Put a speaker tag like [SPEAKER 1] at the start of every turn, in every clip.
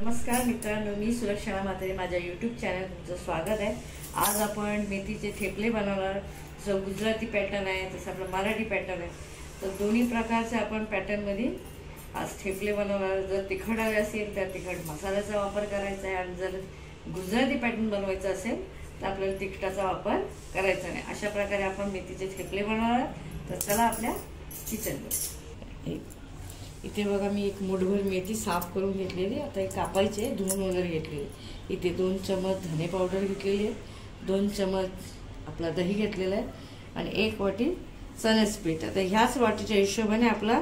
[SPEAKER 1] नमस्कार मित्रांनो, मी सुलक्षणा म्हात्रे, माझ्या यूट्यूब चॅनल तुमचं स्वागत आहे। आज आपण मेथीचे थेपले बनवणार। जो गुजराती पॅटर्न आहे तसं आपला मराठी पॅटर्न आहे, तर दोन्ही प्रकारचे आपण पॅटर्नमध्ये आज थेपले बनवणार। जर तिखट हवे असेल तर तिखट मसाल्याचा वापर करायचा आहे, आणि जर गुजराती पॅटर्न बनवायचा असेल तर आपल्याला तिखटाचा वापर करायचा नाही। अशा प्रकारे आपण मेथीचे थेपले बनवणार। तर चला आपल्या किचनमध्ये। इथे बघा, मी एक मुठभर मेथी साफ करून घेतलेली, आता हे कापायचे, धुवून वगैरे घेतलेली। इथे 2 चमच धने पावडर घेतलेली आहे, 2 चमच आपला दही घेतलेला आहे, आणि 1 वाटी चण्याचं पीठ। आता ह्याच वाटीच्या हिशोबाने आपला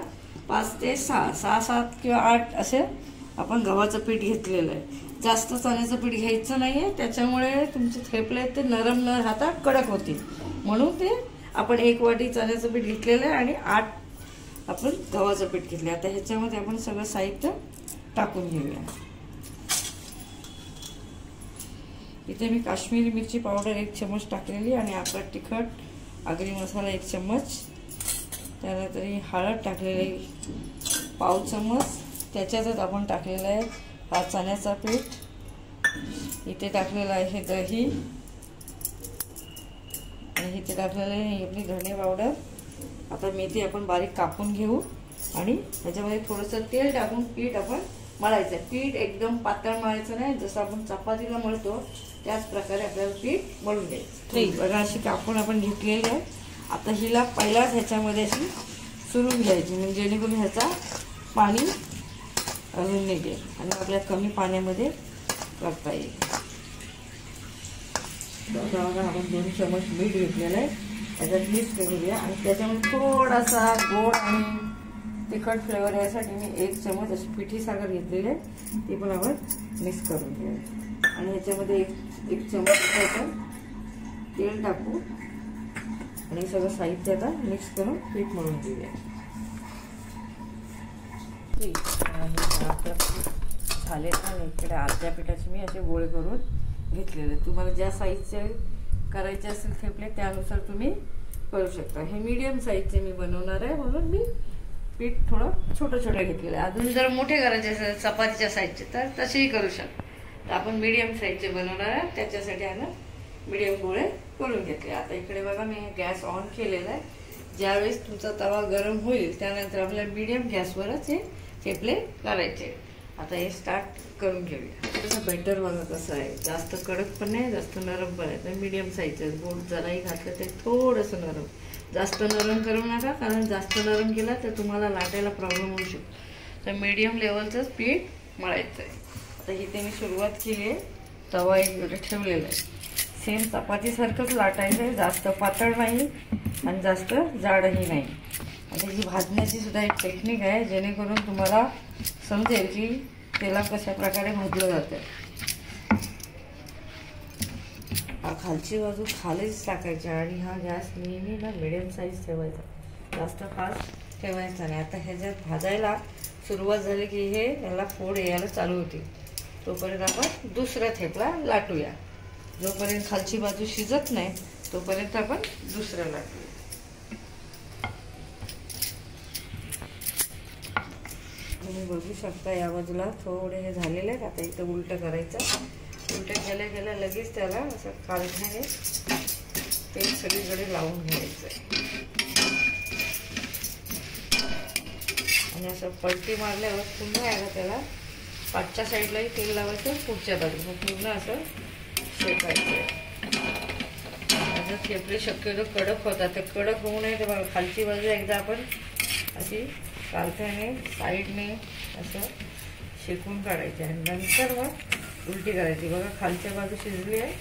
[SPEAKER 1] 5 ते 6, 7 किंवा 8 असे आपण गव्हाचं पीठ घेतलेलं आहे। जास्त चण्याचं पीठ घ्यायचं नाहीये, त्याच्यामुळे तुमचे थेपले ते नरम न राहता कडक होतील, म्हणून ते आपण 1 वाटी चण्याचं पीठ घेतलेलं आहे आणि 8 आपण गव्हाचं पीठ घेतलं। आता ह्याच्यामध्ये आपण सगळं साहित्य टाकून घेऊया। इथे मी काश्मीरी मिरची पावडर 1 चमच टाकलेली, आणि आपला तिखट आगरी मसाला 1 चमच, त्यानंतर हळद टाकलेली 1/2 चमच, त्याच्यातच आपण टाकलेला आहे हा चण्याचा पीठ, इथे टाकलेला आहे दही, आणि इथे टाकलेलं आहे आपली धने पावडर। आता मेथी आपण बारीक कापून घेऊ, आणि त्याच्यामध्ये थोडंसं तेल टाकून पीठ आपण मळायचं। पीठ एकदम पातळ मळायचं नाही, जसं आपण चपातीला मळतो त्याच प्रकारे आपल्याला पीठ मळून घ्यायचं। बघा, अशी कापून आपण घेतलेली आहे। आता हिला पहिलाच ह्याच्यामध्ये अशी सुरून घ्यायची, म्हणजे जेणेकरून ह्याचा पाणी अजून निघेल आणि आपल्या कमी पाण्यामध्ये करता येईल। बघा, आपण 2 चमच मीठ घेतलेलं आहे, त्याच्यात मिक्स करूया, आणि त्याच्यामध्ये थोडासा गोड आणि तिखट फ्लेवर यासाठी मी 1 चमच अशी पिठी साखर घेतलेली आहे, ती पण आपण मिक्स करून घेऊया। आणि ह्याच्यामध्ये एक चमच आपण तेल टाकू, आणि सगळं साहित्य आता मिक्स करून पीठ मळून घेऊया। झाले तर इकडे अर्ध्या पिठाचे मी असे गोळे करून घेतलेले। तुम्हाला ज्या साईजचे करायचे असेल थेपले त्यानुसार तुम्ही करू शकता। हे मीडियम साईजचे मी बनवणार आहे, म्हणून मी पीठ थोडं छोटं घेतलेलं आहे। अजून जर मोठे करायचे असेल चपातीच्या साईजचे तर तसेही करू शकता। तर आपण मीडियम साईजचे बनवणार आहे, त्याच्यासाठी आपण मीडियम गोळे करून घेतले। आता इकडे बघा, मी गॅस ऑन केलेला आहे। ज्यावेळेस तुमचा तवा गरम होईल त्यानंतर आपल्याला मीडियम गॅसवरच हे थेपले करायचे। आता हे स्टार्ट करून घेऊया। तसं बेटर बघा कसं आहे, जास्त कडक पण नाही, जास्त नरम पण आहे, तर मीडियम साईजचं। गोड जराही घातलं ते थोडंसं नरम, जास्त नरम करू नका, कारण जास्त नरम केला तर तुम्हाला लाटायला प्रॉब्लेम होऊ शकतो। तर मीडियम लेवलचंच पीठ मळायचं आहे। आता इथे मी सुरुवात केली आहे, तवा एक ठेवलेला आहे, सेम चपातीसारखंच लाटायचं आहे, जास्त पातळ नाही आणि जास्त जाडही नाही। आता ही भाजण्याची सुद्धा एक टेक्निक आहे, जेणेकरून तुम्हाला समजेल की तेला कशा प्रकारे भाजलं जातं। खालची बाजू खालीच टाकायची, आणि हा गॅस नेहमी ना मिडियम साईज ठेवायचा, जास्त फास्ट ठेवायचा नाही। आता ह्याच्यात भाजायला सुरुवात झाली की हे याला फोड यायला चालू होती, तोपर्यंत आपण दुसरा थेपला लाटूया। जोपर्यंत खालची बाजू शिजत नाही तोपर्यंत आपण दुसरा लाटूया। तुम्ही बघू शकता या बाजूला थोडे हे झालेले आहेत। आता इथं उलटं करायचं, उलटं केल्या लगेच त्याला असं कालथ्याने तेल सगळीकडे लावून घ्यायचं, आणि असं पलटी मारल्यावर पुन्हा याला त्याला पाठच्या साईडलाही तेल लावायचं, पुढच्या बाजूला पूर्ण असं शेकायचं। जर थेपले शक्यतो कडक होतात, तर कडक होऊ नये तर खालची बाजू एकदा आपण अशी कालथ्याने साईडने असं शेकून काढायचे, आणि नंतर मग उलटी करायची। बघा, खालच्या बाजू शिजली आहे,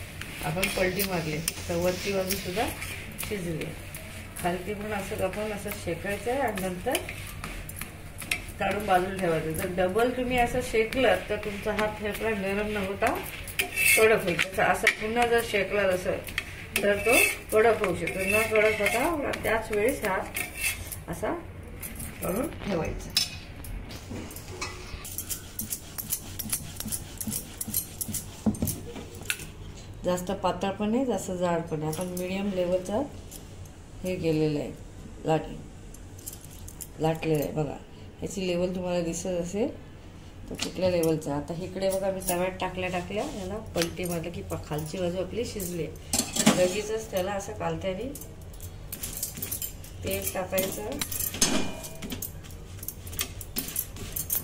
[SPEAKER 1] आपण पलटी मारली तर वरची बाजू सुद्धा शिजली आहे। खालती पण असं आपण असं शेकायचं आहे, आणि नंतर काढून बाजूला ठेवायचं। जर डबल तुम्ही असं शेकलं तर तुमचा हा थेपला नरम न होता कडक होईल। असं पुन्हा जर शेकला असं तर तो कडक होऊ शकतो, न कडक होता त्याच वेळेस हा असा करून ठेवायचा। जास्त पातळ पण नाही, जास्त जाड पण नाही, आपण मीडियम लेवलचा हे केलेलं आहे, लाटलेलं आहे। बघा, ह्याची लेवल तुम्हाला दिसत असेल, तर कुठल्या लेवलचा. आता इकडे बघा मी तव्यात टाकल्या याला पलटी मारलं की खालची बाजू आपली शिजली. लगेचच त्याला असं कालत्याने तेल टाकायचं,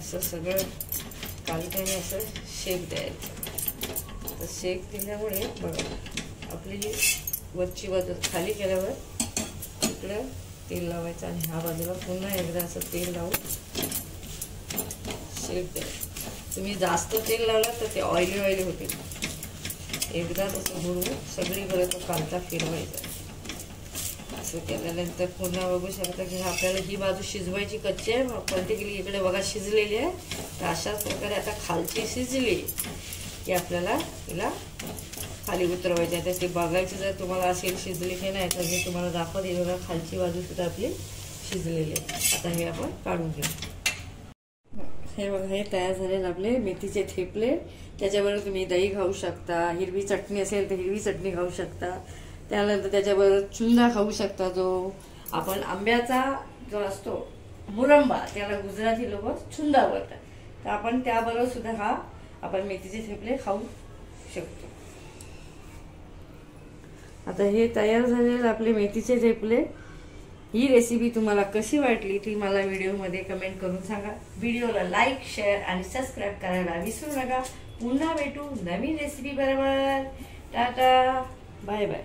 [SPEAKER 1] असं सगळं कालत्याने असं शेक द्यायचं. तर शेक दिल्यामुळे बघा आपली जी वरची बाजू खाली केल्यावर इकडं तेल लावायचं आणि ह्या बाजूला पुन्हा एकदा असं तेल लावून शेक द्यायचं. तुम्ही जास्त तेल लावलं तर ते ऑइली होते. एकदा तसं बुडवून सगळीकडे तो कांदा फिरवायचा. असं केल्यानंतर पुन्हा बघू शकता की आपल्याला ही बाजू शिजवायची कच्ची आहे, पलटी केली इकडे बघा शिजलेली आहे. तर अशाच प्रकारे आता खालची शिजली की आपल्याला तिला खाली उतरवायची आहे. तर ते बघायची जर तुम्हाला असेल शिजली की नाही, तर मी तुम्हाला दाखवते. बघा खालची बाजू सुद्धा आपली शिजलेली आहे. आता हे आपण काढून घेऊ. हे बघा हे तयार झालेले आपले मेथीचे थेपले. त्याच्याबरोबर तुम्ही दही खाऊ शकता, हिरवी चटणी असेल तर हिरवी चटणी खाऊ शकता. त्यानंतर त्याच्याबरोबर चुंदा खाऊ शकता, जो आपण आंब्याचा जो असतो मुरंबा, त्याला गुजराती लोक चुंदा बोलतात. तर आपण त्याबरोबर सुद्धा हा आपण मेथीचे थेपले खाऊ शकतो. आता हे तयार झालेले आपले मेथीचे थेपले. ही रेसिपी तुम्हाला कशी वाटली ती मला व्हिडिओमध्ये कमेंट करून सांगा. व्हिडिओला लाईक, शेअर आणि सबस्क्राईब करायला विसरू नका. पुन्हा भेटू नवीन रेसिपी बरोबर. Tata, bye bye.